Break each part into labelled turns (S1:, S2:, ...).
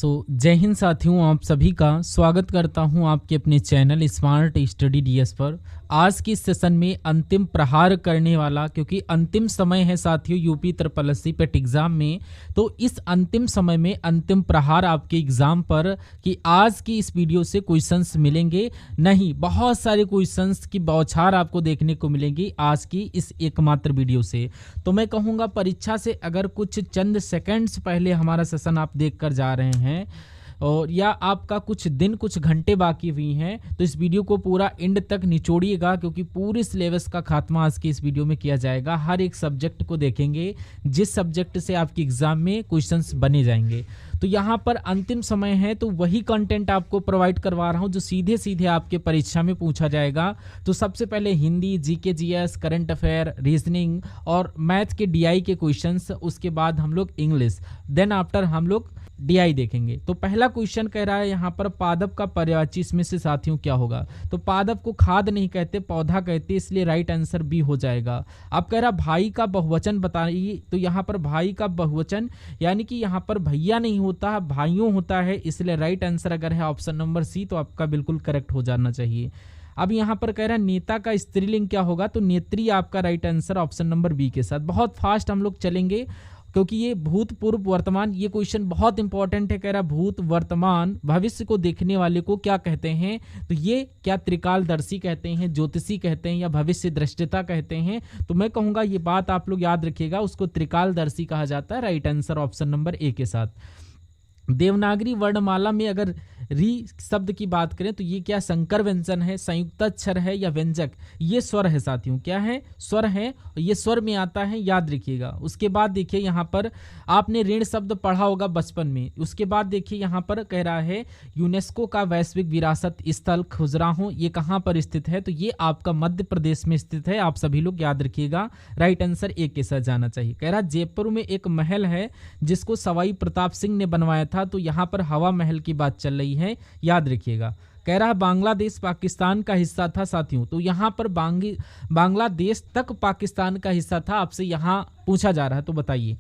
S1: जय हिंद साथियों, आप सभी का स्वागत करता हूं आपके अपने चैनल स्मार्ट स्टडी डीएस पर। आज की सेशन में अंतिम प्रहार करने वाला, क्योंकि अंतिम समय है साथियों यूपी ट्रिपल एससी पेट एग्जाम में, तो इस अंतिम समय में अंतिम प्रहार आपके एग्जाम पर कि आज की इस वीडियो से क्वेश्चंस मिलेंगे नहीं, बहुत सारे क्वेश्चंस की बौछार आपको देखने को मिलेंगी आज की इस एकमात्र वीडियो से। तो मैं कहूँगा परीक्षा से अगर कुछ चंद सेकंड्स पहले हमारा सेशन आप देख कर जा रहे हैं और या आपका कुछ दिन कुछ घंटे बाकी हुई हैं, तो इस वीडियो को पूरा एंड तक निचोड़िएगा, क्योंकि पूरे सिलेबस का खात्मा आज के इस वीडियो में किया जाएगा। हर एक सब्जेक्ट को देखेंगे जिस सब्जेक्ट से आपके एग्जाम में क्वेश्चंस बने जाएंगे। तो यहाँ पर अंतिम समय है तो वही कंटेंट आपको प्रोवाइड करवा रहा हूँ जो सीधे सीधे आपके परीक्षा में पूछा जाएगा। तो सबसे पहले Hindi, GK, GS, current affair, reasoning और मैथ के डीआई के क्वेश्चंस, उसके बाद हम लोग इंग्लिश, देन आफ्टर हम लोग डीआई देखेंगे। तो पहला क्वेश्चन कह रहा है यहाँ पर पादप का पर्यायवाची इसमें से साथियों क्या होगा। तो पादप को खाद नहीं कहते, पौधा कहते, इसलिए राइट आंसर बी हो जाएगा। अब कह रहा भाई का बहुवचन बताइए। तो यहाँ पर भाई का बहुवचन यानी कि यहाँ पर भैया नहीं होता, भाइयों होता है, इसलिए राइट आंसर अगर है ऑप्शन नंबर सी तो आपका बिल्कुल करेक्ट हो जाना चाहिए। अब यहाँ पर कह रहा है नेता का स्त्रीलिंग क्या होगा। तो नेत्री आपका right answer option number B के साथ। बहुत फास्ट हम लोग चलेंगे क्योंकि ये भूत, पूर्व, वर्तमान, ये क्वेश्चन बहुत इंपॉर्टेंट है। कह रहा भूत, वर्तमान, भविष्य को देखने वाले को क्या कहते हैं। तो ये क्या त्रिकालदर्शी कहते हैं, ज्योतिषी कहते हैं या भविष्य दृष्टिता कहते हैं। तो मैं कहूँगा ये बात आप लोग याद रखिएगा, उसको त्रिकालदर्शी कहा जाता है। Right answer option number A के साथ। देवनागरी वर्णमाला में अगर री शब्द की बात करें तो ये क्या संकर व्यंजन है, संयुक्ताक्षर है या व्यंजक। ये स्वर है साथियों, क्या है, स्वर है, ये स्वर में आता है, याद रखिएगा। उसके बाद देखिए यहाँ पर आपने ऋण शब्द पढ़ा होगा बचपन में। उसके बाद देखिए यहाँ पर कह रहा है यूनेस्को का वैश्विक विरासत स्थल खजुराहो, ये कहाँ पर स्थित है। तो ये आपका मध्य प्रदेश में स्थित है, आप सभी लोग याद रखिएगा। राइट आंसर ए के साथ जाना चाहिए। कह रहा जयपुर में एक महल है जिसको सवाई प्रताप सिंह ने बनवाया था। तो यहाँ पर हवा महल की बात चल रही है, याद रखिएगा। कह रहा है बांग्लादेश पाकिस्तान का हिस्सा था साथियों। तो यहाँ पर बांग्लादेश तक पाकिस्तान का हिस्सा था, आपसे यहाँ पूछा जा रहा है, तो बताइए।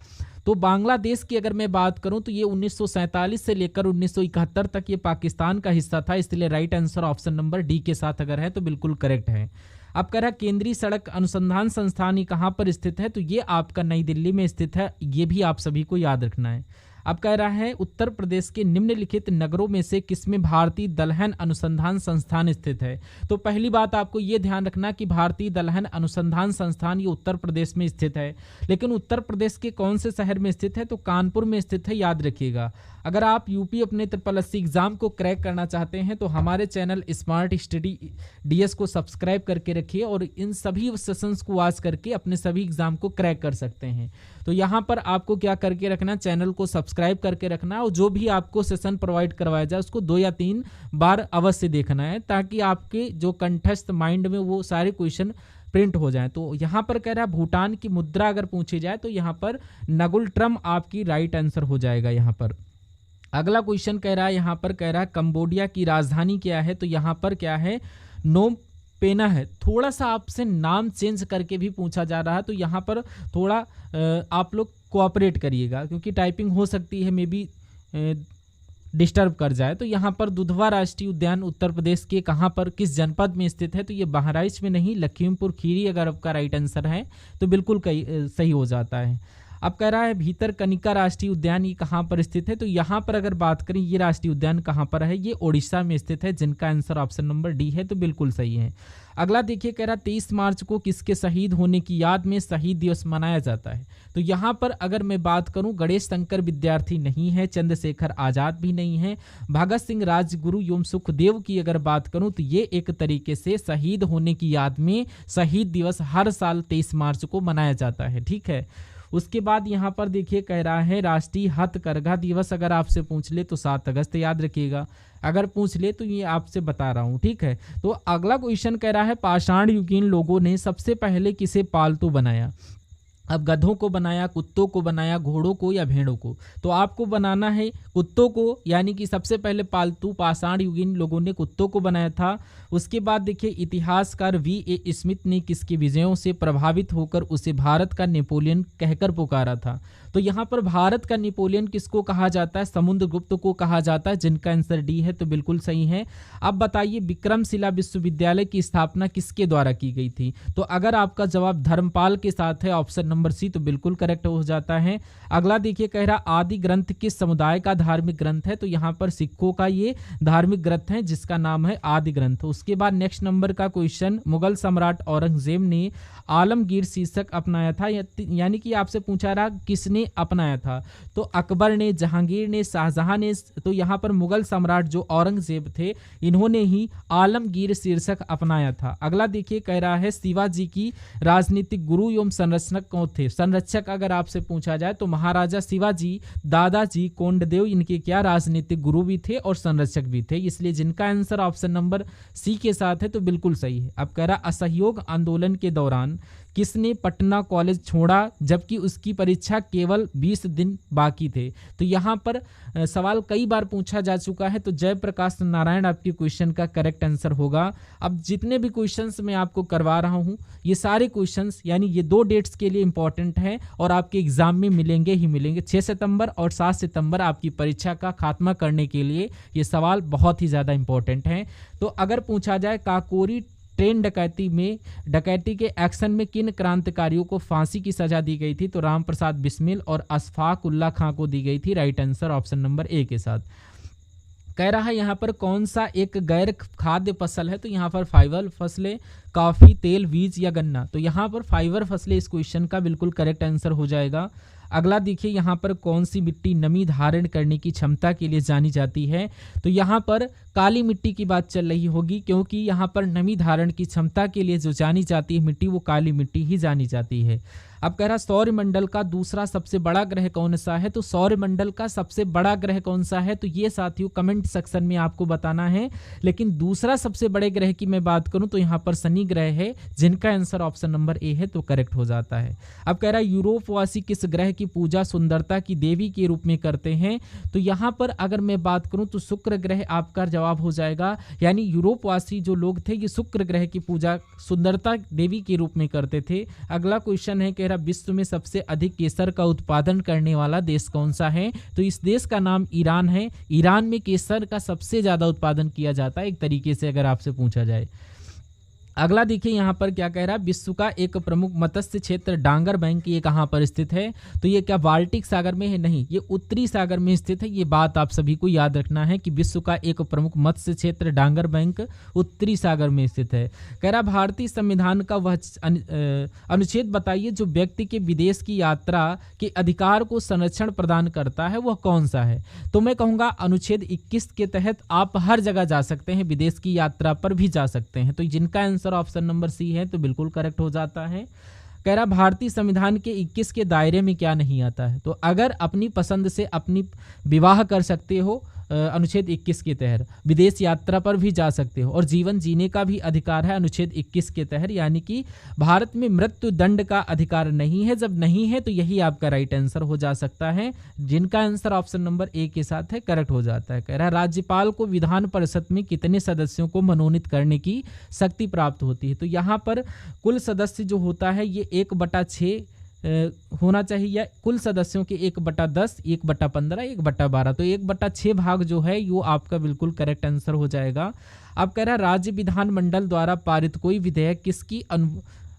S1: तो बांग्लादेश की अगर मैं बात करूं तो ये 1947 से लेकर 1971 तक ये पाकिस्तान का हिस्सा था, इसलिए right answer option number D के साथ अगर है तो बिल्कुल करेक्ट है। अब कह रहा केंद्रीय सड़क अनुसंधान संस्थान ये कहाँ पर स्थित है। तो ये आपका नई दिल्ली में स्थित है, ये भी आप सभी को याद रखना है। अब कह रहा है उत्तर प्रदेश के निम्नलिखित नगरों में से किसमें भारतीय दलहन अनुसंधान संस्थान स्थित है। तो पहली बात आपको ये ध्यान रखना कि भारतीय दलहन अनुसंधान संस्थान ये उत्तर प्रदेश में स्थित है, लेकिन उत्तर प्रदेश के कौन से शहर में स्थित है। तो कानपुर में स्थित है, याद रखिएगा। अगर आप यूपी अपने ट्रिपल एससी एग्जाम को क्रैक करना चाहते हैं तो हमारे चैनल स्मार्ट स्टडी डीएस को सब्सक्राइब करके रखिए और इन सभी सेशंस को वॉच करके अपने सभी एग्जाम को क्रैक कर सकते हैं। तो यहाँ पर आपको क्या करके रखना, चैनल को सब्सक्राइब करके रखना और जो भी आपको सेशन प्रोवाइड करवाया जाए उसको 2 या 3 बार अवश्य देखना है, ताकि आपके जो कंठस्थ माइंड में वो सारे क्वेश्चन प्रिंट हो जाए। तो यहाँ पर कह रहा है भूटान की मुद्रा अगर पूछी जाए तो यहाँ पर नगुल ट्रम आपकी राइट आंसर हो जाएगा। यहाँ पर अगला क्वेश्चन कह रहा है, यहाँ पर कह रहा है कंबोडिया की राजधानी क्या है। तो यहाँ पर क्या है, नोम पेना है। थोड़ा सा आपसे नाम चेंज करके भी पूछा जा रहा है, तो यहाँ पर थोड़ा आप लोग कोऑपरेट करिएगा, क्योंकि टाइपिंग हो सकती है मे बी डिस्टर्ब कर जाए। तो यहाँ पर दुधवा राष्ट्रीय उद्यान उत्तर प्रदेश के कहाँ पर, किस जनपद में स्थित है। तो ये बहराइच में नहीं, लखीमपुर खीरी अगर आपका राइट आंसर है तो बिल्कुल सही हो जाता है। अब कह रहा है भीतरकनिका राष्ट्रीय उद्यान ये कहाँ पर स्थित है। तो यहाँ पर अगर बात करें ये राष्ट्रीय उद्यान कहाँ पर है, ये ओडिशा में स्थित है, जिनका आंसर ऑप्शन नंबर डी है, तो बिल्कुल सही है। अगला देखिए कह रहा 23 मार्च को किसके शहीद होने की याद में शहीद दिवस मनाया जाता है। तो यहाँ पर अगर मैं बात करूँ गणेश शंकर विद्यार्थी नहीं है, चंद्रशेखर आजाद भी नहीं है, भगत सिंह, राजगुरु एवं सुखदेव की अगर बात करूँ तो ये एक तरीके से शहीद होने की याद में शहीद दिवस हर साल 23 मार्च को मनाया जाता है, ठीक है। उसके बाद यहाँ पर देखिए कह रहा है राष्ट्रीय हथकरघा दिवस अगर आपसे पूछ ले तो 7 अगस्त याद रखिएगा, अगर पूछ ले तो ये आपसे बता रहा हूँ, ठीक है। तो अगला क्वेश्चन कह रहा है पाषाण युगीन लोगों ने सबसे पहले किसे पालतू बनाया। अब गधों को बनाया, कुत्तों को बनाया, घोड़ों को या भेड़ों को। तो आपको बनाना है कुत्तों को, यानी कि सबसे पहले पालतू पाषाण युगीन लोगों ने कुत्तों को बनाया था। उसके बाद देखिए इतिहासकार V.A. स्मिथ ने किसके विजयों से प्रभावित होकर उसे भारत का नेपोलियन कहकर पुकारा था। तो यहाँ पर भारत का नेपोलियन किसको कहा जाता है? समुद्रगुप्त को कहा जाता है, जिनका आंसर डी है, तो बिल्कुल सही है। अब बताइए विक्रमशिला विश्वविद्यालय की स्थापना किसके द्वारा की गई थी? तो अगर आपका जवाब धर्मपाल के साथ है, ऑप्शन नंबर सी, तो बिल्कुल करेक्ट हो जाता है। अगला देखिए, कह रहा आदि ग्रंथ किस समुदाय का धार्मिक ग्रंथ है? तो यहाँ पर सिखों का ये धार्मिक ग्रंथ है जिसका नाम है आदि ग्रंथ। उसके बाद नेक्स्ट नंबर का क्वेश्चन, मुगल सम्राट औरंगजेब ने आलमगीर शीर्षक अपनाया था, यानी कि आपसे पूछा रहा किसने अपनाया था? तो अकबर ने, जहांगीर ने, शाहजहां ने। तो यहाँ पर मुगल सम्राट जो औरंगजेब थे, इन्होंने ही आलमगीर शीर्षक अपनाया था। अगला देखिए, कह रहा है शिवाजी की राजनीतिक गुरु एवं संरक्षक कौन थे? संरक्षक अगर आपसे पूछा जाए तो महाराजा शिवाजी, दादाजी कोंडदेव इनके क्या राजनीतिक गुरु भी थे और संरक्षक भी थे, इसलिए जिनका आंसर ऑप्शन नंबर सी के साथ है, तो बिल्कुल सही है। अब कह रहा असहयोग आंदोलन के दौरान किसने पटना कॉलेज छोड़ा जबकि उसकी परीक्षा केवल 20 दिन बाकी थे? तो यहाँ पर सवाल कई बार पूछा जा चुका है, तो जयप्रकाश नारायण आपके क्वेश्चन का करेक्ट आंसर होगा। अब जितने भी क्वेश्चंस मैं आपको करवा रहा हूँ, ये सारे क्वेश्चंस यानी ये 2 डेट्स के लिए इंपॉर्टेंट हैं और आपके एग्जाम में मिलेंगे ही मिलेंगे। 6 सितंबर और 7 सितंबर आपकी परीक्षा का खात्मा करने के लिए ये सवाल बहुत ही ज़्यादा इंपॉर्टेंट हैं। तो अगर पूछा जाए काकोरी ट्रेन डकैती के एक्शन में किन क्रांतिकारियों को फांसी की सजा दी गई थी? तो राम प्रसाद बिस्मिल और अशफाक उल्ला खां को दी गई थी। Right answer option number A के साथ। कह रहा है यहाँ पर कौन सा एक गैर खाद्य फसल है? तो यहाँ पर फाइबर फसलें, कॉफी, तेल, बीज या गन्ना? तो यहाँ पर फाइबर फसलें इस क्वेश्चन का बिल्कुल करेक्ट आंसर हो जाएगा। अगला देखिए, यहाँ पर कौन सी मिट्टी नमी धारण करने की क्षमता के लिए जानी जाती है? तो यहाँ पर काली मिट्टी की बात चल रही होगी, क्योंकि यहाँ पर नमी धारण की क्षमता के लिए जो जानी जाती है मिट्टी, वो काली मिट्टी ही जानी जाती है। अब कह रहा सौरमंडल का दूसरा सबसे बड़ा ग्रह कौन सा है? तो सौरमंडल का सबसे बड़ा ग्रह कौन सा है? तो ये साथियों कमेंट सेक्शन में आपको बताना है। लेकिन दूसरा सबसे बड़े ग्रह की मैं बात करूं तो यहाँ पर शनि ग्रह है, जिनका आंसर ऑप्शन नंबर ए है, तो करेक्ट हो जाता है। अब कह रहा है यूरोपवासी किस ग्रह की पूजा सुंदरता की देवी के रूप में करते हैं? तो यहाँ पर अगर मैं बात करूं तो शुक्र ग्रह आपका जवाब हो जाएगा। यानी यूरोपवासी जो लोग थे ये शुक्र ग्रह की पूजा सुंदरता देवी के रूप में करते थे। अगला क्वेश्चन है, कह रहा विश्व में सबसे अधिक केसर का उत्पादन करने वाला देश कौन सा है? तो इस देश का नाम ईरान है। ईरान में केसर का सबसे ज्यादा उत्पादन किया जाता है एक तरीके से अगर आपसे पूछा जाए। अगला देखिए, यहाँ पर क्या कह रहा है विश्व का एक प्रमुख मत्स्य क्षेत्र डांगर बैंक ये कहाँ पर स्थित है? तो ये क्या बाल्टिक सागर में है? नहीं, ये उत्तरी सागर में स्थित है। ये बात आप सभी को याद रखना है कि विश्व का एक प्रमुख मत्स्य क्षेत्र डांगर बैंक उत्तरी सागर में स्थित है। कह रहा भारतीय संविधान का वह अनुच्छेद बताइए जो व्यक्ति के विदेश की यात्रा के अधिकार को संरक्षण प्रदान करता है, वह कौन सा है? तो मैं कहूँगा अनुच्छेद 21 के तहत आप हर जगह जा सकते हैं, विदेश की यात्रा पर भी जा सकते हैं। तो जिनका ऑप्शन नंबर सी है, तो बिल्कुल करेक्ट हो जाता है। कह रहा भारतीय संविधान के 21 के दायरे में क्या नहीं आता है? तो अगर अपनी पसंद से अपनी विवाह कर सकते हो अनुच्छेद 21 के तहत, विदेश यात्रा पर भी जा सकते हो और जीवन जीने का भी अधिकार है अनुच्छेद 21 के तहत। यानी कि भारत में मृत्यु दंड का अधिकार नहीं है। जब नहीं है तो यही आपका राइट आंसर हो जा सकता है, जिनका आंसर ऑप्शन नंबर ए के साथ है, करेक्ट हो जाता है। कह रहा है राज्यपाल को विधान परिषद में कितने सदस्यों को मनोनीत करने की शक्ति प्राप्त होती है? तो यहाँ पर कुल सदस्य जो होता है ये 1/6 होना चाहिए, या कुल सदस्यों के 1/10, 1/15, 1/12, तो 1/6 भाग जो है वो आपका बिल्कुल करेक्ट आंसर हो जाएगा। अब कह रहा है राज्य विधानमंडल द्वारा पारित कोई विधेयक किसकी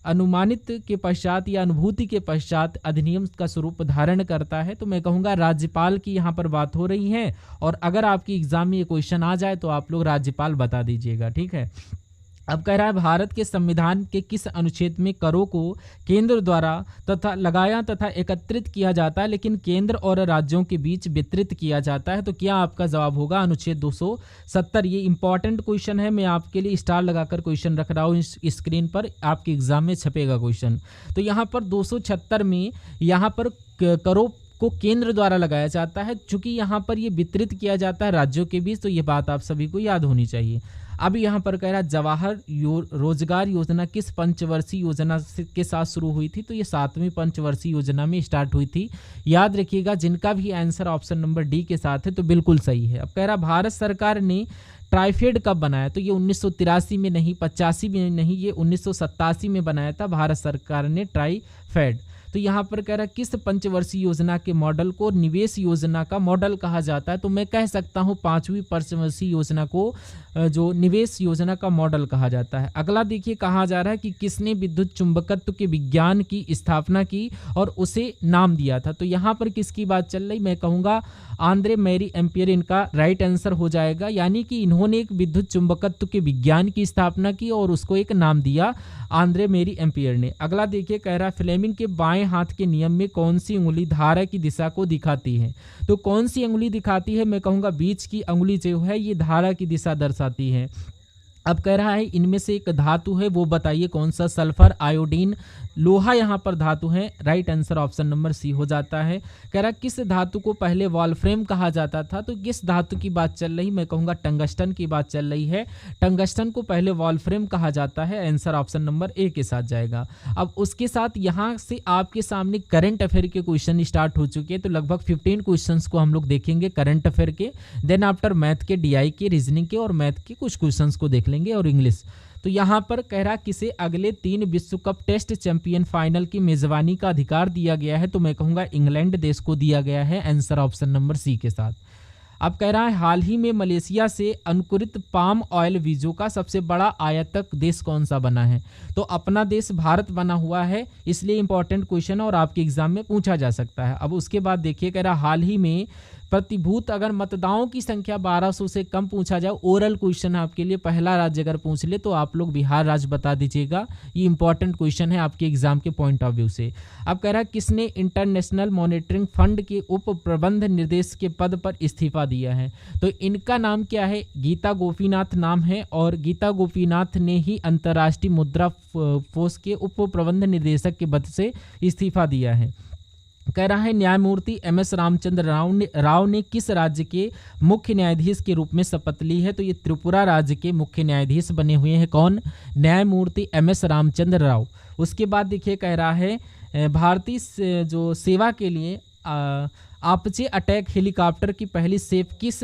S1: अनुमानित के पश्चात या अनुभूति के पश्चात अधिनियम का स्वरूप धारण करता है? तो मैं कहूँगा राज्यपाल की यहाँ पर बात हो रही है, और अगर आपकी एग्जाम में ये क्वेश्चन आ जाए तो आप लोग राज्यपाल बता दीजिएगा, ठीक है। अब कह रहा है भारत के संविधान के किस अनुच्छेद में करों को केंद्र द्वारा तथा लगाया तथा एकत्रित किया जाता है लेकिन केंद्र और राज्यों के बीच वितरित किया जाता है? तो क्या आपका जवाब होगा अनुच्छेद 270। ये इंपॉर्टेंट क्वेश्चन है, मैं आपके लिए स्टार लगाकर क्वेश्चन रख रहा हूँ इस स्क्रीन पर, आपके एग्जाम में छपेगा क्वेश्चन। तो यहाँ पर 276 में यहाँ पर करों को केंद्र द्वारा लगाया जाता है, चूंकि यहाँ पर ये वितरित किया जाता है राज्यों के बीच, तो ये बात आप सभी को याद होनी चाहिए। अब यहाँ पर कह रहा है जवाहर रोजगार योजना किस पंचवर्षीय योजना के साथ शुरू हुई थी? तो ये 7वीं पंचवर्षीय योजना में स्टार्ट हुई थी। याद रखिएगा, जिनका भी आंसर ऑप्शन नंबर डी के साथ है तो बिल्कुल सही है। अब कह रहा भारत सरकार ने ट्राइफेड कब बनाया? तो ये 1983 में नहीं, 85 में नहीं, ये 1987 में बनाया था भारत सरकार ने ट्राइफेड। तो यहाँ पर कह रहा है किस पंचवर्षीय योजना के मॉडल को निवेश योजना का मॉडल कहा जाता है, तो मैं कह सकता हूँ 5वीं पंचवर्षीय योजना को जो निवेश योजना का मॉडल कहा जाता है। अगला देखिए कहा जा रहा है कि किसने विद्युत चुंबकत्व के विज्ञान की स्थापना की और उसे नाम दिया था, तो यहाँ पर किसकी बात चल रही, मैं कहूँगा आंद्रे मैरी एम्पियर इनका राइट आंसर हो जाएगा, यानी कि इन्होंने एक विद्युत चुंबकत्व के विज्ञान की स्थापना की और उसको एक नाम दिया आंद्रे मैरी एम्पियर ने। अगला देखिए कह रहा है फ्लेमिंग के बाएं हाथ के नियम में कौन सी उंगली धारा की दिशा को दिखाती है, तो कौन सी उंगली दिखाती है, मैं कहूँगा बीच की उंगली जो है ये धारा की दिशा दर्शाती है। अब कह रहा है इनमें से एक धातु है वो बताइए कौन सा, सल्फर, आयोडीन, लोहा यहाँ पर धातु है, right answer option number C हो जाता है। कह रहा किस धातु को पहले वॉल्फ्रेम कहा जाता था, तो किस धातु की बात चल रही, मैं कहूँगा टंगस्टन की बात चल रही है, टंगस्टन को पहले वॉल्फ्रेम कहा जाता है, आंसर ऑप्शन नंबर ए के साथ जाएगा। अब उसके साथ यहाँ से आपके सामने करंट अफेयर के क्वेश्चन स्टार्ट हो चुके हैं, तो लगभग 15 क्वेश्चन को हम लोग देखेंगे करंट अफेयर के, देन आफ्टर मैथ के, DI के, रीजनिंग के और मैथ के कुछ क्वेश्चन को देख लेंगे और इंग्लिश। तो यहाँ पर कह रहा किसे अगले 3 विश्व कप टेस्ट चैंपियन फाइनल की मेजबानी का अधिकार दिया गया है, तो मैं कहूँगा इंग्लैंड देश को दिया गया है, आंसर ऑप्शन नंबर सी के साथ। अब कह रहा है हाल ही में मलेशिया से अंकुरित पाम ऑयल बीजों का सबसे बड़ा आयातक देश कौन सा बना है, तो अपना देश भारत बना हुआ है, इसलिए इंपॉर्टेंट क्वेश्चन और आपके एग्जाम में पूछा जा सकता है। अब उसके बाद देखिए कह रहा हाल ही में प्रतिभूत अगर मतदाताओं की संख्या 1200 से कम पूछा जाए, ओरल क्वेश्चन आपके लिए, पहला राज्य अगर पूछ ले तो आप लोग बिहार राज्य बता दीजिएगा, ये इंपॉर्टेंट क्वेश्चन है आपके एग्जाम के पॉइंट ऑफ व्यू से। अब कह रहा है किसने इंटरनेशनल मॉनिटरिंग फंड के उप प्रबंध निर्देशक के पद पर इस्तीफा दिया है, तो इनका नाम क्या है, गीता गोपीनाथ नाम है, और गीता गोपीनाथ ने ही अंतर्राष्ट्रीय मुद्रा कोष के उप प्रबंध निर्देशक के पद से इस्तीफा दिया है। कह रहा है न्यायमूर्ति MS रामचंद्र राव ने किस राज्य के मुख्य न्यायाधीश के रूप में शपथ ली है, तो ये त्रिपुरा राज्य के मुख्य न्यायाधीश बने हुए हैं, कौन, न्यायमूर्ति MS रामचंद्र राव। उसके बाद देखिए कह रहा है भारतीय जो सेवा के लिए आपचे अटैक हेलीकॉप्टर की पहली सेफ किस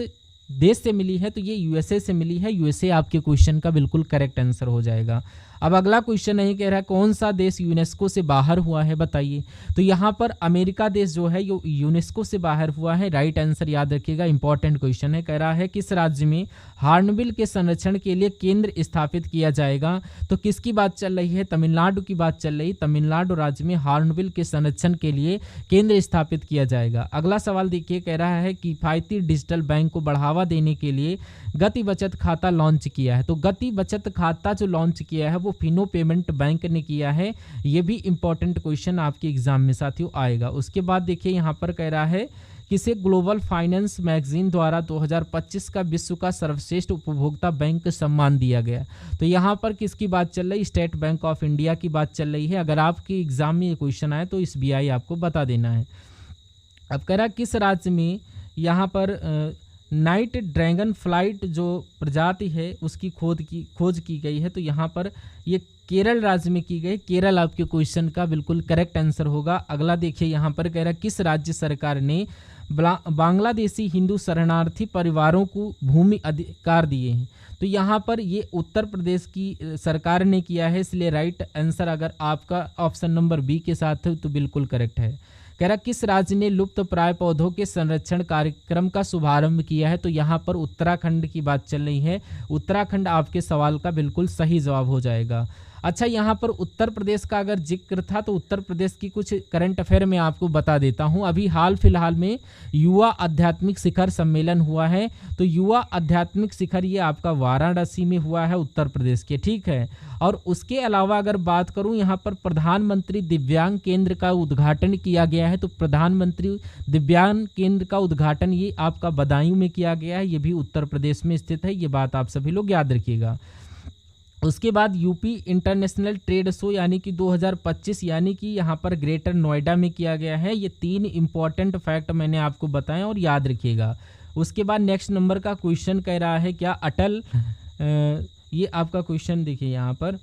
S1: देश से मिली है, तो ये USA से मिली है, USA आपके क्वेश्चन का बिल्कुल करेक्ट आंसर हो जाएगा। अब अगला क्वेश्चन नहीं कह रहा है कौन सा देश यूनेस्को से बाहर हुआ है बताइए, तो यहाँ पर अमेरिका देश जो है ये यूनेस्को से बाहर हुआ है, राइट आंसर याद रखिएगा, इंपॉर्टेंट क्वेश्चन है। कह रहा है किस राज्य में हार्नबिल के संरक्षण के लिए केंद्र स्थापित किया जाएगा, तो किसकी बात चल रही है, तमिलनाडु की बात चल रही, तमिलनाडु राज्य में हार्नबिल के संरक्षण के लिए केंद्र स्थापित किया जाएगा। अगला सवाल देखिए कह रहा है किफायती डिजिटल बैंक को बढ़ावा देने के लिए गति बचत खाता लॉन्च किया है, तो गति बचत खाता जो लॉन्च किया है वो फिनो पेमेंट बैंक ने किया है, ये भी इंपॉर्टेंट क्वेश्चन आपके एग्जाम में साथियों आएगा। उसके बाद देखिए यहाँ पर कह रहा है किसे ग्लोबल फाइनेंस मैगजीन द्वारा 2025 का विश्व का सर्वश्रेष्ठ उपभोक्ता बैंक सम्मान दिया गया, तो यहाँ पर किसकी बात चल रही, स्टेट बैंक ऑफ इंडिया की बात चल रही है। अगर आपके एग्जाम में ये क्वेश्चन आए तो इस BI आपको बता देना है। अब कह रहा किस राज्य में यहाँ पर नाइट ड्रैगन फ्लाइट जो प्रजाति है उसकी खोज की गई है, तो यहाँ पर ये केरल राज्य में की गई, केरल आपके क्वेश्चन का बिल्कुल करेक्ट आंसर होगा। अगला देखिए यहाँ पर कह रहा किस राज्य सरकार ने बांग्लादेशी हिंदू शरणार्थी परिवारों को भूमि अधिकार दिए हैं, तो यहाँ पर ये उत्तर प्रदेश की सरकार ने किया है, इसलिए राइट आंसर अगर आपका ऑप्शन नंबर बी के साथ है तो बिल्कुल करेक्ट है। कह रहा किस राज्य ने लुप्त प्राय पौधों के संरक्षण कार्यक्रम का शुभारंभ किया है, तो यहाँ पर उत्तराखंड की बात चल रही है, उत्तराखंड आपके सवाल का बिल्कुल सही जवाब हो जाएगा। अच्छा यहाँ पर उत्तर प्रदेश का अगर जिक्र था तो उत्तर प्रदेश की कुछ करंट अफेयर में आपको बता देता हूँ। अभी हाल फिलहाल में युवा आध्यात्मिक शिखर सम्मेलन हुआ है, तो युवा आध्यात्मिक शिखर ये आपका वाराणसी में हुआ है उत्तर प्रदेश के, ठीक है। और उसके अलावा अगर बात करूं यहाँ पर प्रधानमंत्री दिव्यांग केंद्र का उद्घाटन किया गया है, तो प्रधानमंत्री दिव्यांग केंद्र का उद्घाटन ये आपका बदायूं में किया गया है, ये भी उत्तर प्रदेश में स्थित है, ये बात आप सभी लोग याद रखिएगा। उसके बाद यूपी इंटरनेशनल ट्रेड शो यानी कि 2025 यानी कि यहाँ पर ग्रेटर नोएडा में किया गया है। ये 3 इंपॉर्टेंट फैक्ट मैंने आपको बताए और याद रखिएगा। उसके बाद नेक्स्ट नंबर का क्वेश्चन कह रहा है क्या अटल, ये आपका क्वेश्चन देखिए यहाँ पर,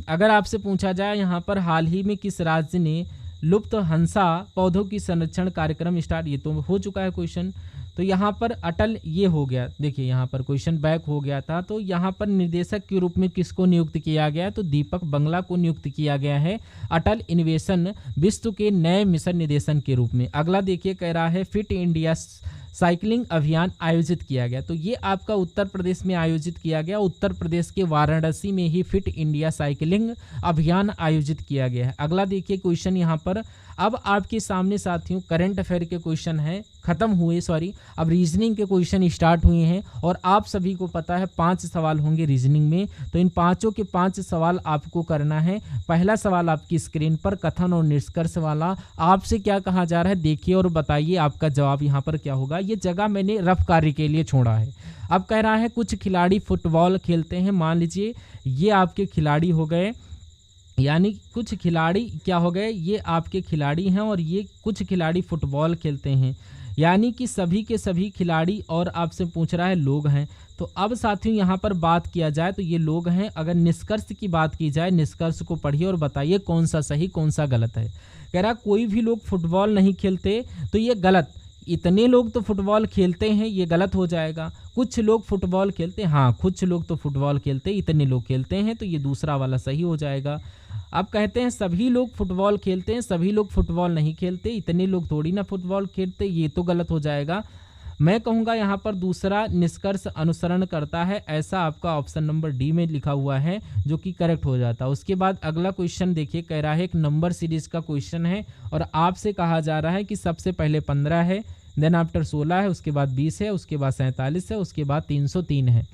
S1: अगर आपसे पूछा जाए यहाँ पर हाल ही में किस राज्य ने लुप्त हंसा पौधों की संरक्षण कार्यक्रम स्टार्ट, ये तो हो चुका है क्वेश्चन, तो तो यहाँ पर अटल ये हो गया, देखिए यहाँ पर क्वेश्चन बैक हो गया था। तो यहाँ पर निर्देशक के रूप में किसको नियुक्त किया गया है, तो दीपक बंगला को नियुक्त किया गया है अटल इनोवेशन विश्व के नए मिशन निदेशन के रूप में। अगला देखिए कह रहा है फिट इंडिया साइकिलिंग अभियान आयोजित किया गया। तो ये आपका उत्तर प्रदेश में आयोजित किया गया, उत्तर प्रदेश के वाराणसी में ही फिट इंडिया साइकिलिंग अभियान आयोजित किया गया है। अगला देखिए क्वेश्चन यहाँ पर, अब आपके सामने साथियों करंट अफेयर के क्वेश्चन हैं, खत्म हुए सॉरी, अब रीजनिंग के क्वेश्चन स्टार्ट हुए हैं और आप सभी को पता है 5 सवाल होंगे रीजनिंग में। तो इन पांचों के 5 सवाल आपको करना है। पहला सवाल आपकी स्क्रीन पर कथन और निष्कर्ष वाला, आपसे क्या कहा जा रहा है देखिए और बताइए आपका जवाब यहाँ पर क्या होगा। ये जगह मैंने रफ कार्य के लिए छोड़ा है। अब कह रहा है कुछ खिलाड़ी फुटबॉल खेलते हैं, मान लीजिए ये आपके खिलाड़ी हो गए, यानी कुछ खिलाड़ी क्या हो गए, ये आपके खिलाड़ी हैं और ये कुछ खिलाड़ी फुटबॉल खेलते हैं, यानी कि सभी के सभी खिलाड़ी, और आपसे पूछ रहा है लोग हैं। तो अब साथियों यहाँ पर बात किया जाए तो ये लोग हैं। अगर निष्कर्ष की बात की जाए, निष्कर्ष को पढ़िए और बताइए कौन सा सही कौन सा गलत है। कह रहा कोई भी लोग फुटबॉल नहीं खेलते, तो ये गलत। इतने लोग तो फुटबॉल खेलते हैं, ये गलत हो जाएगा। कुछ लोग फुटबॉल खेलते हैं, हाँ कुछ लोग तो फुटबॉल खेलते हैं, इतने लोग खेलते हैं, तो ये दूसरा वाला सही हो जाएगा। अब कहते हैं सभी लोग फुटबॉल खेलते हैं, सभी लोग फुटबॉल नहीं खेलते, इतने लोग थोड़ी ना फुटबॉल खेलते, ये तो गलत हो जाएगा। मैं कहूँगा यहाँ पर दूसरा निष्कर्ष अनुसरण करता है, ऐसा आपका ऑप्शन नंबर डी में लिखा हुआ है, जो कि करेक्ट हो जाता है। उसके बाद अगला क्वेश्चन देखिए, कह रहा है एक नंबर सीरीज का क्वेश्चन है और आपसे कहा जा रहा है कि सबसे पहले 15 है, देन आफ्टर 16 है, उसके बाद 20 है, उसके बाद 47 है, उसके बाद 303 है।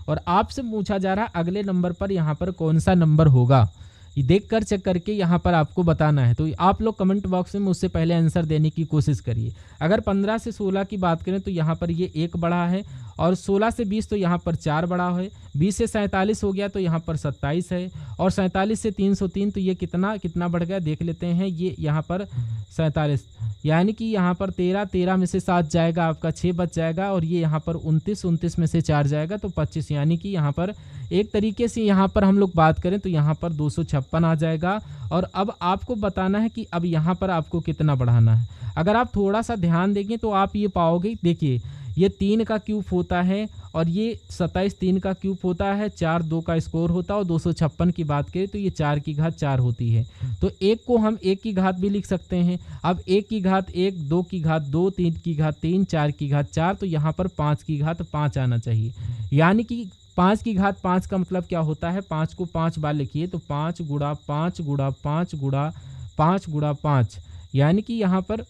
S1: और आपसे पूछा जा रहा है अगले नंबर पर यहाँ पर कौन सा नंबर होगा, ये देख कर चेक करके यहाँ पर आपको बताना है। तो आप लोग कमेंट बॉक्स में मुझसे पहले आंसर देने की कोशिश करिए। अगर 15 से 16 की बात करें तो यहाँ पर ये 1 बढ़ा है, और 16 से 20 तो यहाँ पर 4 बढ़ा है, 20 से 47 हो गया तो यहाँ पर 27 है, और 47 से 303 तो ये कितना बढ़ गया देख लेते हैं। ये यहाँ पर 47, यानी कि यहाँ पर 13 में से 7 जाएगा, आपका 6 बच जाएगा, और ये यहाँ पर 29 में से 4 जाएगा तो 25, यानी कि यहाँ पर एक तरीके से यहाँ पर हम लोग बात करें तो यहाँ पर 256 आ जाएगा। और अब आपको बताना है कि अब यहाँ पर आपको कितना बढ़ाना है। अगर आप थोड़ा सा ध्यान देंगे तो आप ये पाओगे, देखिए ये 3 का क्यूब होता है और ये 27 3 का क्यूब होता है, 4 2 का स्कोर होता है, और 256 की बात करें तो ये 4 की घात 4 होती है। तो 1 को हम 1 की घात भी लिख सकते हैं। अब 1 की घात 1, 2 की घात 2, 3 की घात 3, 4 की घात 4, तो यहाँ पर 5 की घात 5 आना चाहिए। यानी कि 5 की घात 5 का मतलब क्या होता है, 5 को 5 बार लिखिए तो 5 गुणा 5 गुणा 5 गुणा 5 गुणा 5, यानी कि यहाँ पर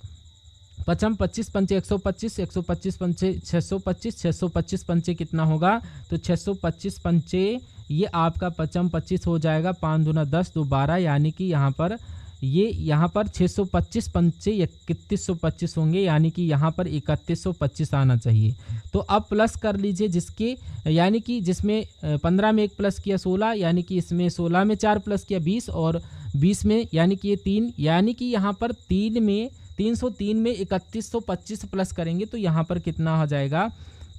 S1: 5 25 पंचे 125, 125 पंचे 625, 625 पंचे कितना होगा, तो 625 पंचे ये आपका 5 25 हो जाएगा, 5 दूना 10 2 12, यानी कि यहाँ पर 625 पंचे 3125 होंगे, यानी कि यहाँ पर 3125 आना चाहिए। तो अब प्लस कर लीजिए जिसके, यानी कि जिसमें 15 में 1 प्लस किया 16, यानी कि इसमें 16 में 4 प्लस किया 20, और 20 में यानी कि ये 3, यानी कि यहाँ पर 303 में 3125 प्लस करेंगे तो यहाँ पर कितना हो जाएगा,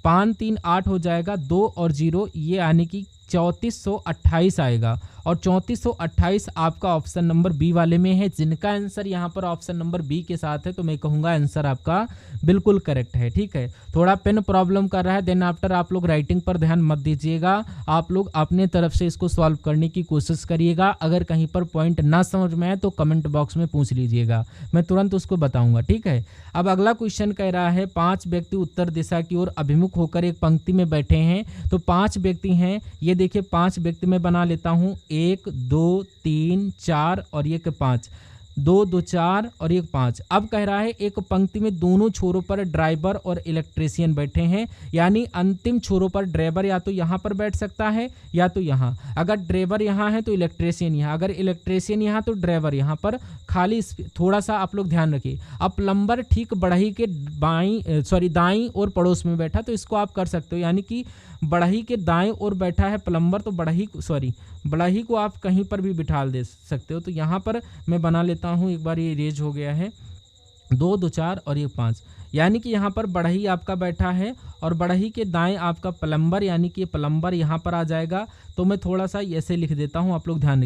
S1: 5 3 8 हो जाएगा, 2 और 0 ये, यानी कि 3428 आएगा। और 3428 आपका ऑप्शन नंबर बी वाले में है। जिनका आंसर यहाँ पर ऑप्शन नंबर बी के साथ है तो मैं कहूँगा आंसर आपका बिल्कुल करेक्ट है। ठीक है, थोड़ा पेन प्रॉब्लम कर रहा है, देन आफ्टर आप लोग राइटिंग पर ध्यान मत दीजिएगा, आप लोग अपने तरफ से इसको सॉल्व करने की कोशिश करिएगा। अगर कहीं पर पॉइंट ना समझ में आए तो कमेंट बॉक्स में पूछ लीजिएगा, मैं तुरंत उसको बताऊंगा। ठीक है, अब अगला क्वेश्चन कह रहा है 5 व्यक्ति उत्तर दिशा की ओर अभिमुख होकर एक पंक्ति में बैठे हैं। तो 5 व्यक्ति हैं, ये देखिए 5 व्यक्ति मैं बना लेता हूँ, 1 2 3 4 और एक 5, 2 2 4 और एक 5। अब कह रहा है एक पंक्ति में दोनों छोरों पर ड्राइवर और इलेक्ट्रीशियन बैठे हैं, यानी अंतिम छोरों पर ड्राइवर या तो यहाँ पर बैठ सकता है या तो यहाँ। अगर ड्राइवर यहाँ है तो इलेक्ट्रीशियन यहाँ, अगर इलेक्ट्रीशियन यहाँ तो ड्राइवर यहाँ पर। खाली थोड़ा सा आप लोग ध्यान रखिए। अब प्लम्बर ठीक बढ़ई के दाईं और पड़ोस में बैठा, तो इसको आप कर सकते हो, यानी कि बढ़ई के दाएं ओर बैठा है प्लम्बर, तो बढ़ई को आप कहीं पर भी बिठा दे सकते हो। तो यहाँ पर मैं बना लेता हूँ, एक बार ये रेज हो गया है, 2 2 4 और ये 5, यानी कि यहाँ पर बढ़ई आपका बैठा है और बढ़ई के दाएं आपका प्लम्बर, यानी कि प्लम्बर यहाँ पर आ जाएगा। तो मैं थोड़ा सा ऐसे लिख देता हूँ, आप लोग ध्यान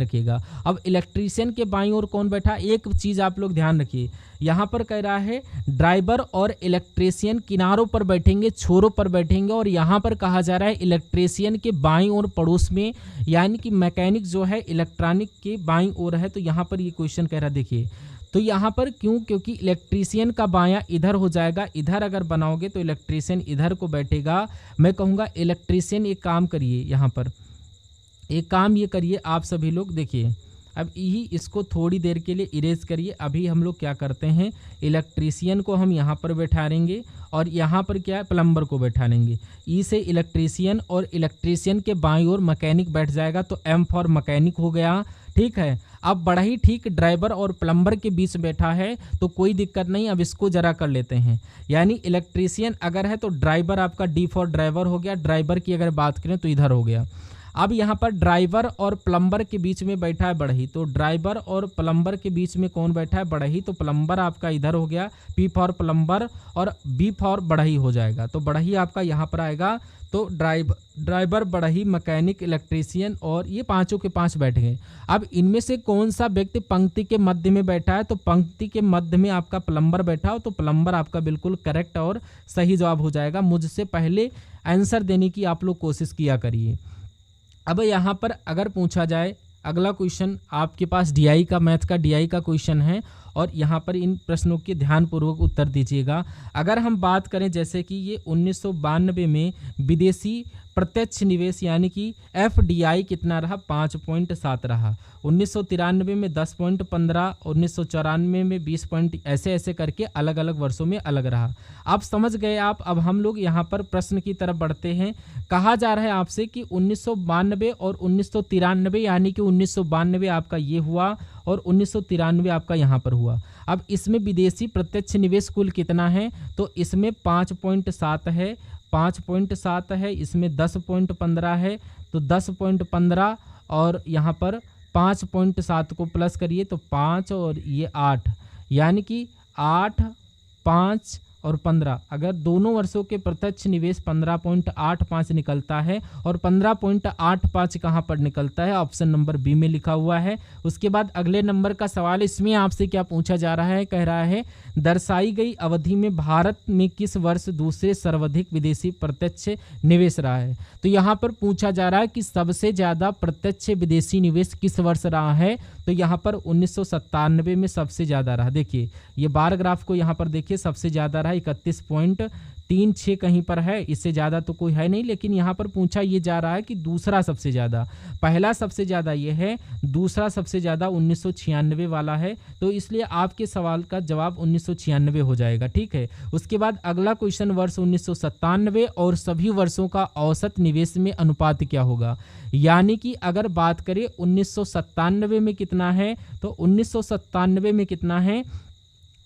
S1: रखिएगा। अब इलेक्ट्रीशियन के बाईं ओर कौन बैठा, एक चीज़ आप लोग ध्यान रखिए, यहाँ पर कह रहा है ड्राइवर और इलेक्ट्रीशियन किनारों पर बैठेंगे, छोरों पर बैठेंगे, और यहाँ पर कहा जा रहा है इलेक्ट्रीशियन के बाईं ओर पड़ोस में, यानी कि मैकेनिक जो है इलेक्ट्रॉनिक के बाईं ओर है। तो यहाँ पर ये क्वेश्चन कह रहा है, देखिए तो यहाँ पर क्यों, क्योंकि इलेक्ट्रीशियन का बायां इधर हो जाएगा, इधर अगर बनाओगे तो इलेक्ट्रीशियन इधर को बैठेगा। मैं कहूँगा इलेक्ट्रीशियन एक काम करिए, यहाँ पर एक काम ये करिए आप सभी लोग, देखिए अब यही इसको थोड़ी देर के लिए इरेज करिए। अभी हम लोग क्या करते हैं, इलेक्ट्रीशियन को हम यहाँ पर बैठाएंगे और यहाँ पर क्या है, प्लम्बर को बैठाएंगे। ई से इलेक्ट्रीशियन और इलेक्ट्रीशियन के बाईं ओर मैकेनिक बैठ जाएगा, तो एम फॉर मैकेनिक हो गया, ठीक है। अब बढ़ई ठीक ड्राइवर और प्लम्बर के बीच बैठा है, तो कोई दिक्कत नहीं। अब इसको जरा कर लेते हैं, यानी इलेक्ट्रीशियन अगर है तो ड्राइवर आपका डी फॉर ड्राइवर हो गया, ड्राइवर की अगर बात करें तो इधर हो गया। अब यहाँ पर ड्राइवर और प्लम्बर के बीच में बैठा है बढ़ई, तो ड्राइवर और प्लम्बर के बीच में कौन बैठा है, बढ़ई, तो प्लम्बर आपका इधर हो गया, पी फॉर प्लम्बर और बी फॉर बढ़ई हो जाएगा। तो बढ़ई आपका यहाँ पर आएगा, तो ड्राइवर, बढ़ई, मैकेनिक, इलेक्ट्रीशियन और ये पांचों के पांच बैठ गए। अब इनमें से कौन सा व्यक्ति पंक्ति के मध्य में बैठा है, तो पंक्ति के मध्य में आपका प्लम्बर बैठा हो, तो प्लम्बर आपका बिल्कुल करेक्ट और सही जवाब हो जाएगा। मुझसे पहले आंसर देने की आप लोग कोशिश किया करिए। अब यहाँ पर अगर पूछा जाए अगला क्वेश्चन, आपके पास डीआई का, मैथ का डीआई का क्वेश्चन है और यहाँ पर इन प्रश्नों के ध्यानपूर्वक उत्तर दीजिएगा। अगर हम बात करें जैसे कि ये 1992 में विदेशी प्रत्यक्ष निवेश यानी कि एफडीआई कितना रहा, 5.7 रहा। 1993 में 10.15, 1994 में 20 पॉइंट, ऐसे ऐसे करके अलग अलग वर्षों में अलग रहा। आप समझ गए आप। अब हम लोग यहाँ पर प्रश्न की तरफ बढ़ते हैं। कहा जा रहा है आपसे कि 1992 और 1993, यानी कि 1992 आपका ये हुआ और 1993 आपका यहाँ पर हुआ। अब इसमें विदेशी प्रत्यक्ष निवेश कुल कितना है, तो इसमें 5.7 है, 5.7 है, इसमें 10.15 है, तो 10.15 और यहाँ पर 5.7 को प्लस करिए तो 5 और ये 8, यानी कि 8, 5 और 15। अगर दोनों वर्षों के प्रत्यक्ष निवेश 15.85 निकलता है और 15.85 कहाँ पर निकलता है, ऑप्शन नंबर बी में लिखा हुआ है। उसके बाद अगले नंबर का सवाल, इसमें आपसे क्या पूछा जा रहा है, कह रहा है दर्शाई गई अवधि में भारत में किस वर्ष दूसरे सर्वाधिक विदेशी प्रत्यक्ष निवेश रहा है। तो यहाँ पर पूछा जा रहा है कि सबसे ज़्यादा प्रत्यक्ष विदेशी निवेश किस वर्ष रहा है, तो यहाँ पर 1997 में सबसे ज़्यादा रहा। देखिए ये बार ग्राफ को यहाँ पर देखिए, सबसे ज़्यादा रहा 31.36 कहीं पर है, इससे ज़्यादा तो कोई है नहीं, लेकिन यहाँ पर पूछा ये जा रहा है कि दूसरा सबसे ज़्यादा, पहला सबसे ज़्यादा ये है, दूसरा सबसे ज़्यादा 1996 वाला है, तो इसलिए आपके सवाल का जवाब 1996 हो जाएगा, ठीक है। उसके बाद अगला क्वेश्चन, वर्ष 1997 और सभी वर्षों का औसत निवेश में अनुपात क्या होगा। यानी कि अगर बात करें 1997 में कितना है, तो 1997 में कितना है,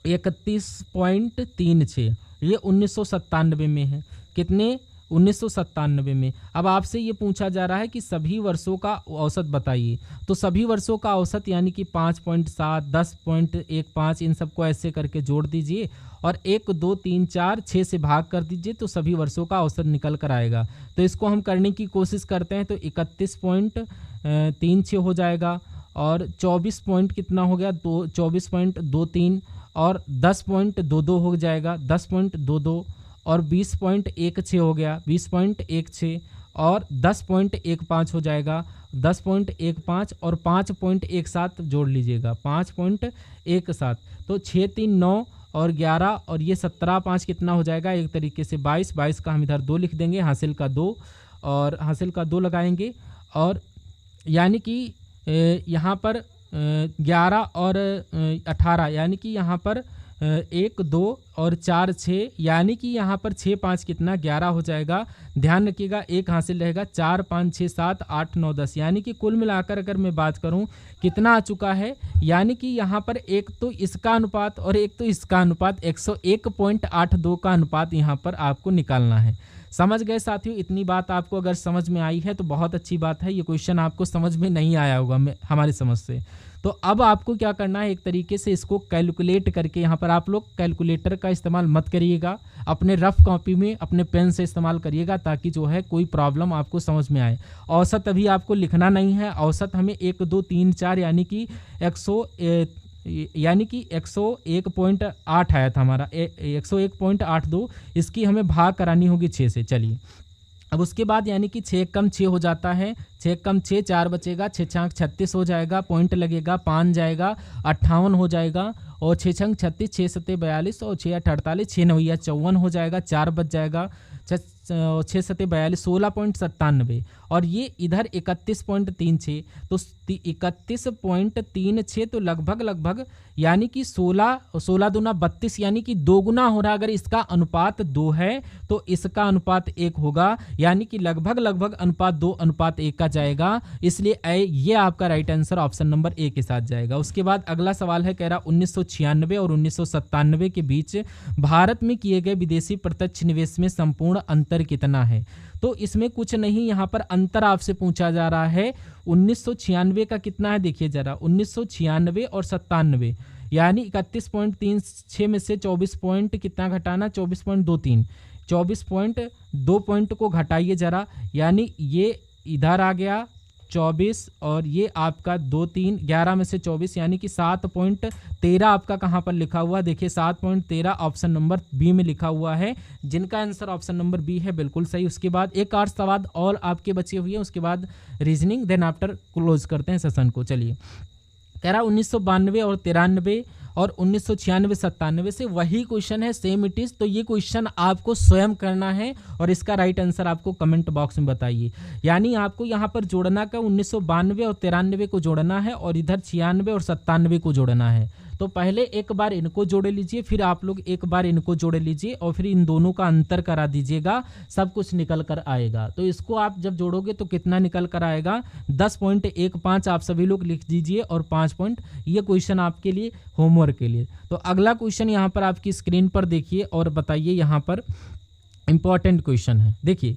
S1: 31.36, ये 1997 में है। कितने, 1997 में। अब आपसे ये पूछा जा रहा है कि सभी वर्षों का औसत बताइए, तो सभी वर्षों का औसत यानी कि 5.7, 10.15, इन सबको ऐसे करके जोड़ दीजिए और 1, 2, 3, 4, 6 से भाग कर दीजिए, तो सभी वर्षों का औसत निकल कर आएगा। तो इसको हम करने की कोशिश करते हैं, तो 31.36 हो जाएगा और 24 पॉइंट कितना हो गया, 24.23 और 10.22 हो जाएगा, 10.22 और 20.16 हो गया, 20.16 और 10.15 हो जाएगा, 10.15 और 5.17 जोड़ लीजिएगा, 5.17, तो 6, 3, 9 और 11 और ये 17, 5 कितना हो जाएगा, एक तरीके से 22, 22 का हम इधर 2 लिख देंगे, हासिल का 2 और हासिल का 2 लगाएंगे, और यानी कि यहाँ पर 11 और 18, यानी कि यहाँ पर 1, 2 और 4, 6, यानी कि यहाँ पर 6, 5 कितना 11 हो जाएगा। ध्यान रखिएगा एक हासिल रहेगा, 4, 5, 6, 7, 8, 9, 10, यानी कि कुल मिलाकर अगर मैं बात करूँ कितना आ चुका है, यानी कि यहाँ पर एक तो इसका अनुपात और एक तो इसका अनुपात 101.82 का अनुपात यहाँ पर आपको निकालना है। समझ गए साथियों, इतनी बात आपको अगर समझ में आई है तो बहुत अच्छी बात है। ये क्वेश्चन आपको समझ में नहीं आया होगा हमारी समझ से, तो अब आपको क्या करना है, एक तरीके से इसको कैलकुलेट करके, यहाँ पर आप लोग कैलकुलेटर का इस्तेमाल मत करिएगा, अपने रफ कॉपी में अपने पेन से इस्तेमाल करिएगा, ताकि जो है कोई प्रॉब्लम आपको समझ में आए। औसत अभी आपको लिखना नहीं है, औसत हमें 1 2 3 4 यानी कि 101.8 आया था हमारा, 101.82, इसकी हमें भाग करानी होगी 6 से। चलिए अब उसके बाद यानी कि 6 कम 6 हो जाता है, 6 कम 6 4 बचेगा, 6 छांक 36 हो जाएगा, पॉइंट लगेगा, 5 जाएगा 58 हो जाएगा, और 6 छंग 36, 6 सत्ते 42 और 6 8 48, 6 9 54 हो जाएगा, 4 बच जाएगा, 6 सत्ते 42, 16.97, और ये इधर 31.36, तो 31.36, तो लगभग यानी कि 16 दूना 32, यानी कि 2 गुना हो रहा है। अगर इसका अनुपात 2 है तो इसका अनुपात 1 होगा, यानी कि लगभग अनुपात 2:1 का जाएगा, इसलिए ये आपका right answer option number A के साथ जाएगा। उसके बाद अगला सवाल है, कह रहा 1996 और 1997 के बीच भारत में किए गए विदेशी प्रत्यक्ष निवेश में संपूर्ण अंतर कितना है। तो इसमें कुछ नहीं, यहाँ पर अंतर आपसे पूछा जा रहा है। 1996 का कितना है देखिए जरा, 1996 और 97, यानी 31.36 में से 24 पॉइंट कितना घटाना, 24.23, 24.2 पॉइंट को घटाइए जरा, यानी ये इधर आ गया 24, और ये आपका 2 3 11 में से 24, यानी कि 7.13 आपका कहाँ पर लिखा हुआ, देखिए 7.13 ऑप्शन नंबर बी में लिखा हुआ है, जिनका आंसर ऑप्शन नंबर बी है, बिल्कुल सही। उसके बाद एक और सवाल और आपके बचे हुए हैं, उसके बाद रीजनिंग, देन आफ्टर क्लोज करते हैं सेशन को। चलिए कह रहा 1992 और 93 और 1996-97 से वही क्वेश्चन है, सेम इट इज। तो ये क्वेश्चन आपको स्वयं करना है और इसका राइट आंसर आपको कमेंट बॉक्स में बताइए। यानी आपको यहाँ पर जोड़ना का 1992 और 93 को जोड़ना है, और इधर 96 और 97 को जोड़ना है। तो पहले एक बार इनको जोड़ लीजिए, फिर आप लोग एक बार इनको जोड़ लीजिए, और फिर इन दोनों का अंतर करा दीजिएगा, सब कुछ निकल कर आएगा। तो इसको आप जब जोड़ोगे तो कितना निकल कर आएगा, 10.15 आप सभी लोग लिख दीजिए, और 5 पॉइंट। ये क्वेश्चन आपके लिए होमवर्क के लिए। तो अगला क्वेश्चन यहाँ पर आपकी स्क्रीन पर देखिए और बताइए, यहाँ पर इंपॉर्टेंट क्वेश्चन है। देखिए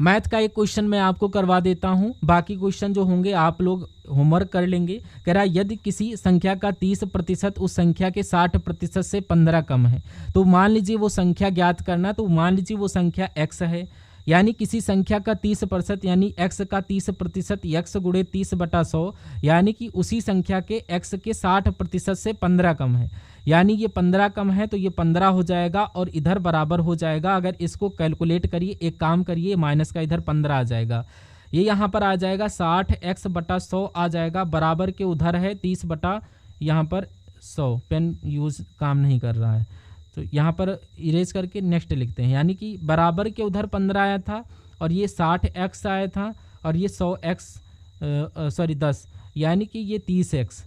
S1: मैथ का एक क्वेश्चन मैं आपको करवा देता हूं, बाकी क्वेश्चन जो होंगे आप लोग होमवर्क कर लेंगे। कह रहा यदि किसी संख्या का 30% उस संख्या के 60% से 15 कम है, तो मान लीजिए वो संख्या ज्ञात करना। तो मान लीजिए वो संख्या x है, यानी किसी संख्या का 30% यानी x का 30% x गुणे 30/100, यानी कि उसी संख्या के x के 60% से 15 कम है, यानी ये 15 कम है, तो ये 15 हो जाएगा और इधर बराबर हो जाएगा। अगर इसको कैलकुलेट करिए, एक काम करिए, माइनस का इधर 15 आ जाएगा, ये यहाँ पर आ जाएगा 60x/100 आ जाएगा, बराबर के उधर है 30/ यहाँ पर 100। पेन यूज़ काम नहीं कर रहा है, तो यहाँ पर इरेज करके नेक्स्ट लिखते हैं। यानी कि बराबर के उधर 15 आया था, और ये 60x आया था, और ये 10, यानी कि ये 30x,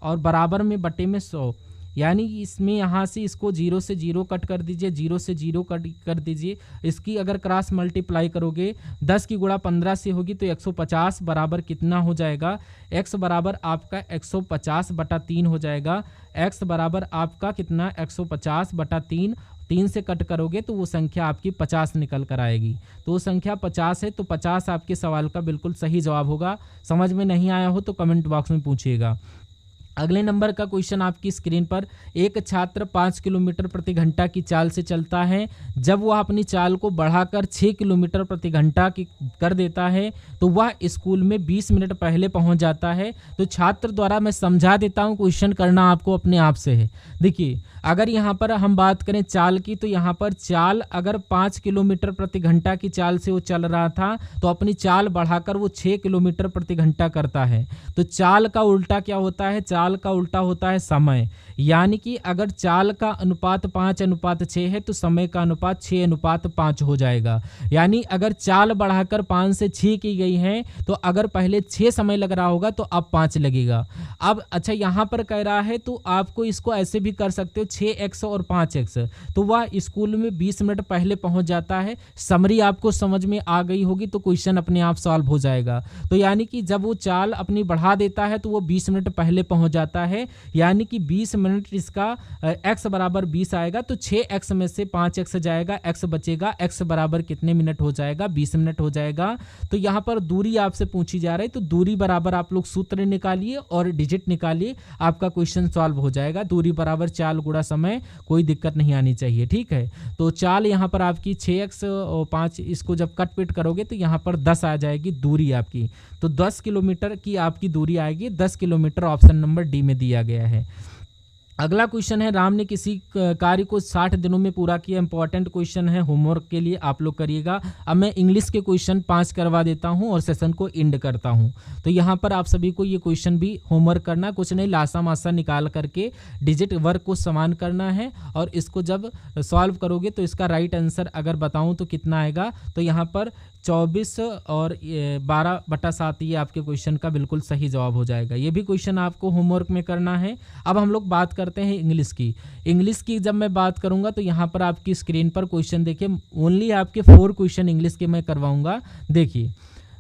S1: और बराबर में बटे में 100, यानी इसमें यहाँ से इसको 0 से 0 कट कर दीजिए, 0 से 0 कट कर दीजिए। इसकी अगर क्रॉस मल्टीप्लाई करोगे, 10 की गुणा 15 से होगी, तो 150 बराबर कितना हो जाएगा, x बराबर आपका 150/3 हो जाएगा। x बराबर आपका कितना, 150/3, 3 से कट करोगे तो वो संख्या आपकी 50 निकल कर आएगी। तो वो संख्या 50 है, तो 50 आपके सवाल का बिल्कुल सही जवाब होगा। समझ में नहीं आया हो तो कमेंट बॉक्स में पूछिएगा। अगले नंबर का क्वेश्चन आपकी स्क्रीन पर, एक छात्र 5 किलोमीटर प्रति घंटा की चाल से चलता है। जब वह अपनी चाल को बढ़ाकर 6 किलोमीटर प्रति घंटा की कर देता है, तो वह स्कूल में 20 मिनट पहले पहुंच जाता है। तो छात्र द्वारा मैं समझा देता हूं, क्वेश्चन करना आपको अपने आप से है। देखिए अगर यहाँ पर हम बात करें चाल की, तो यहाँ पर चाल अगर 5 किलोमीटर प्रति घंटा की चाल से वो चल रहा था, तो अपनी चाल बढ़ाकर वो 6 किलोमीटर प्रति घंटा करता है। तो चाल का उल्टा क्या होता है, चाल का उल्टा होता है समय। यानी कि अगर चाल का अनुपात 5:6 है, तो समय का अनुपात 6:5 हो जाएगा। यानी अगर चाल बढ़ाकर 5 से 6 की गई है, तो अगर पहले 6 समय लग रहा होगा तो अब 5 लगेगा। अब अच्छा यहाँ पर कह रहा है, तो आपको इसको ऐसे भी कर सकते हो, 6x और 5x। तो वह स्कूल में 20 मिनट पहले पहुंच जाता है। समरी आपको समझ में आ गई होगी, तो क्वेश्चन अपने आप सॉल्व हो जाएगा। तो यानी कि जब वो चाल अपनी बढ़ा देता है, तो वो 20 मिनट पहले पहुंच जाता है, यानी कि 20 मिनट इसका x बराबर 20 आएगा तो 6x में से 5x जाएगा, x बचेगा, x बराबर कितने मिनट हो जाएगा, 20 मिनट हो जाएगा। तो यहाँ पर दूरी आपसे पूछी जा रही है, तो दूरी बराबर आप लोग सूत्र निकालिए और डिजिट निकालिए, आपका क्वेश्चन सॉल्व हो जाएगा। दूरी बराबर चाल गुणा समय, कोई दिक्कत नहीं आनी चाहिए, ठीक है। तो चाल यहाँ पर आपकी 6x और 5, इसको जब कट पिट करोगे तो यहाँ पर 10 आ जाएगी दूरी आपकी, तो 10 किलोमीटर की आपकी दूरी आएगी। 10 किलोमीटर ऑप्शन नंबर डी में दिया गया है। अगला क्वेश्चन है, राम ने किसी कार्य को 60 दिनों में पूरा किया। इंपॉर्टेंट क्वेश्चन है, होमवर्क के लिए आप लोग करिएगा। अब मैं इंग्लिश के क्वेश्चन 5 करवा देता हूं और सेशन को एंड करता हूं। तो यहाँ पर आप सभी को ये क्वेश्चन भी होमवर्क करना, कुछ नहीं, लासा मासा निकाल करके डिजिट वर्क को समान करना है और इसको जब सॉल्व करोगे तो इसका राइट आंसर अगर बताऊँ तो कितना आएगा, तो यहाँ पर 24 और 12/7 ये आपके क्वेश्चन का बिल्कुल सही जवाब हो जाएगा। ये भी क्वेश्चन आपको होमवर्क में करना है। अब हम लोग बात करते हैं इंग्लिश की। इंग्लिश की जब मैं बात करूंगा तो यहाँ पर आपकी स्क्रीन पर क्वेश्चन देखिए, ओनली आपके 4 क्वेश्चन इंग्लिश के मैं करवाऊंगा। देखिए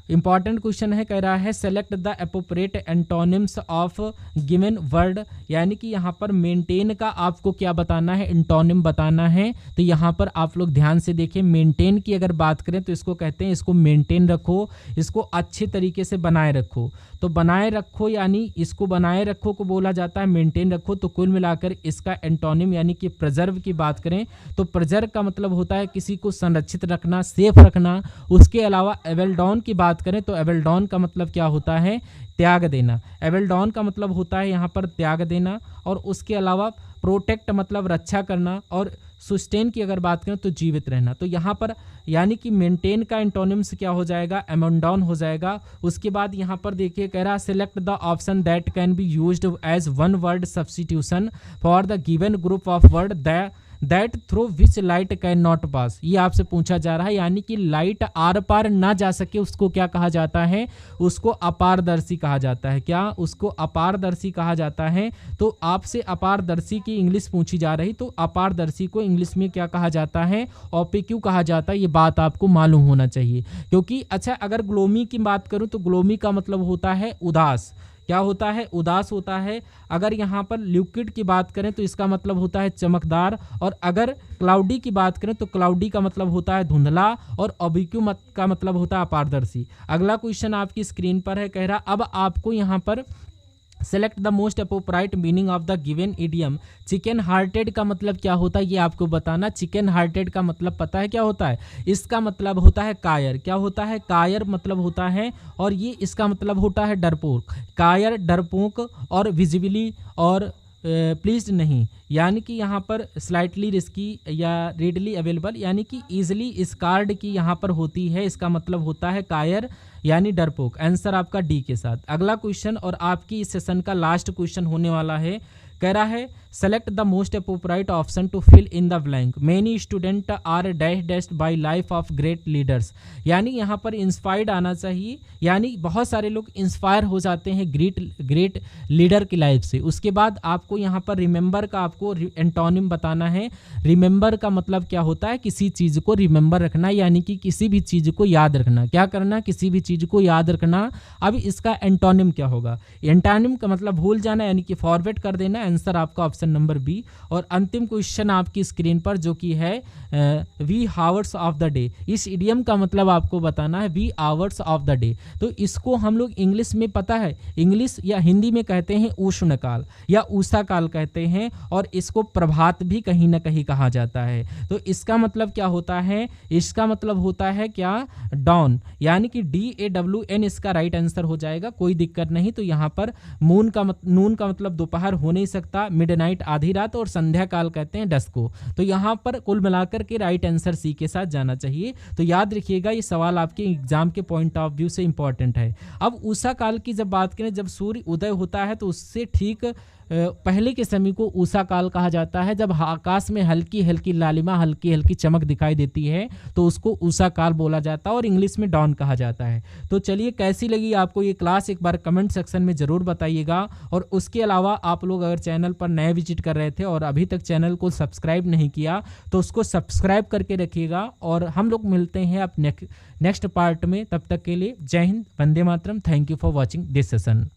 S1: इंपॉर्टेंट क्वेश्चन है, कह रहा है select the appropriate antonyms of given word, यानी कि यहाँ पर मेंटेन का आपको क्या बताना है, एंटोनिम बताना है। तो यहाँ पर आप लोग ध्यान से देखिए, मेंटेन की अगर बात करें तो इसको कहते हैं, इसको मेंटेन रखो, इसको अच्छे तरीके से बनाए रखो। तो बनाए रखो यानी इसको बनाए रखो को बोला जाता है मेंटेन रखो। तो कुल मिलाकर इसका एंटोनिम यानी कि प्रिजर्व की बात करें तो प्रिजर्व का मतलब होता है किसी को संरक्षित रखना, सेफ रखना। उसके अलावा एबेलडॉन की बात करें तो एबेलडॉन का मतलब क्या होता है, त्याग देना। एबेलडॉन का मतलब होता है यहाँ पर त्याग देना। और उसके अलावा प्रोटेक्ट मतलब रक्षा करना, और सस्टेन की अगर बात करें तो जीवित रहना। तो यहाँ पर यानी कि मेंटेन का एंटोनिम्स क्या हो जाएगा, एमोंडॉन हो जाएगा। उसके बाद यहाँ पर देखिए कह रहा select the option that can be used as one word substitution for the given group of word that through which light can not pass. ये आपसे पूछा जा रहा है, यानी कि लाइट आर पार ना जा सके उसको क्या कहा जाता है, उसको अपारदर्शी कहा जाता है। क्या उसको अपारदर्शी कहा जाता है। तो आपसे अपारदर्शी की इंग्लिश पूछी जा रही, तो अपारदर्शी को इंग्लिश में क्या कहा जाता है, ओपेक्यू कहा जाता है। ये बात आपको मालूम होना चाहिए, क्योंकि अच्छा अगर ग्लोमी की बात करूं तो ग्लोमी का मतलब होता है उदास। क्या होता है, उदास होता है। अगर यहाँ पर लिक्विड की बात करें तो इसका मतलब होता है चमकदार। और अगर क्लाउडी की बात करें तो क्लाउडी का मतलब होता है धुंधला। और ओब्लिक्यू का मतलब होता है अपारदर्शी। अगला क्वेश्चन आपकी स्क्रीन पर है, कह रहा अब आपको यहाँ पर select the most appropriate meaning of the given idiom. Chicken hearted का मतलब क्या होता है ये आपको बताना। चिकन हार्टेड का मतलब पता है क्या होता है, इसका मतलब होता है कायर। क्या होता है, कायर मतलब होता है। और ये इसका मतलब होता है डरपोक। कायर, डरपोक और विजिबली और प्लीज नहीं, यानी कि यहाँ पर स्लाइटली रिस्की या रेडली अवेलेबल, यानी कि ईजिली स्कार्ड की यहाँ पर होती है। इसका मतलब होता है कायर यानी डरपोक। आंसर आपका डी के साथ। अगला क्वेश्चन और आपकी इस सेशन का लास्ट क्वेश्चन होने वाला है, कह रहा है select the most appropriate option to fill in the blank. Many student are dashed by life of great leaders. यानी यहाँ पर इंस्पायर्ड आना चाहिए, यानी बहुत सारे लोग इंस्पायर हो जाते हैं ग्रेट लीडर की लाइफ से। उसके बाद आपको यहाँ पर रिमेंबर का आपको एंटोनिम बताना है। रिमेंबर का मतलब क्या होता है, किसी चीज़ को रिमेंबर रखना, यानी कि किसी भी चीज़ को याद रखना। क्या करना, किसी भी चीज़ को याद रखना। अब इसका एंटोनिम क्या होगा, एंटोनिम का मतलब भूल जाना यानी कि फॉरवर्ड कर देना। आंसर आपका ऑप्शन नंबर बी। और अंतिम क्वेश्चन आपकी स्क्रीन पर जो कि है wee hours of the day. इस इडियम का मतलब आपको बताना है wee hours of the day. तो इसको हम लोग इंग्लिश में पता है, इंग्लिश या हिंदी में कहते हैं उष्ण काल या उषा काल कहते हैं। और इसको प्रभात भी कहीं ना कहीं कहा जाता है। तो इसका मतलब क्या होता है, इसका मतलब होता है क्या, डॉन, यानी कि DAWN इसका राइट आंसर हो जाएगा। कोई दिक्कत नहीं। तो यहाँ पर नून का मतलब दोपहर हो नहीं सकता, मिडनाइट आधी रात, और संध्या काल कहते हैं डस्क को। तो यहाँ पर कुल मिलाकर के राइट आंसर सी के साथ जाना चाहिए। तो याद रखिएगा ये सवाल आपके एग्जाम के पॉइंट ऑफ व्यू से इंपॉर्टेंट है। अब उषा काल की जब बात करें, जब सूर्य उदय होता है तो उससे ठीक पहले के समय को उषा काल कहा जाता है। जब आकाश में हल्की हल्की लालिमा, हल्की हल्की चमक दिखाई देती है तो उसको उषा काल बोला जाता है और इंग्लिश में डॉन कहा जाता है। तो चलिए कैसी लगी आपको ये क्लास, एक बार कमेंट सेक्शन में ज़रूर बताइएगा। और उसके अलावा आप लोग अगर चैनल पर नए विजिट कर रहे थे और अभी तक चैनल को सब्सक्राइब नहीं किया तो उसको सब्सक्राइब करके रखिएगा। और हम लोग मिलते हैं अब नेक्स्ट पार्ट में। तब तक के लिए जय हिंद, वंदे मातरम। Thank you for watching this session.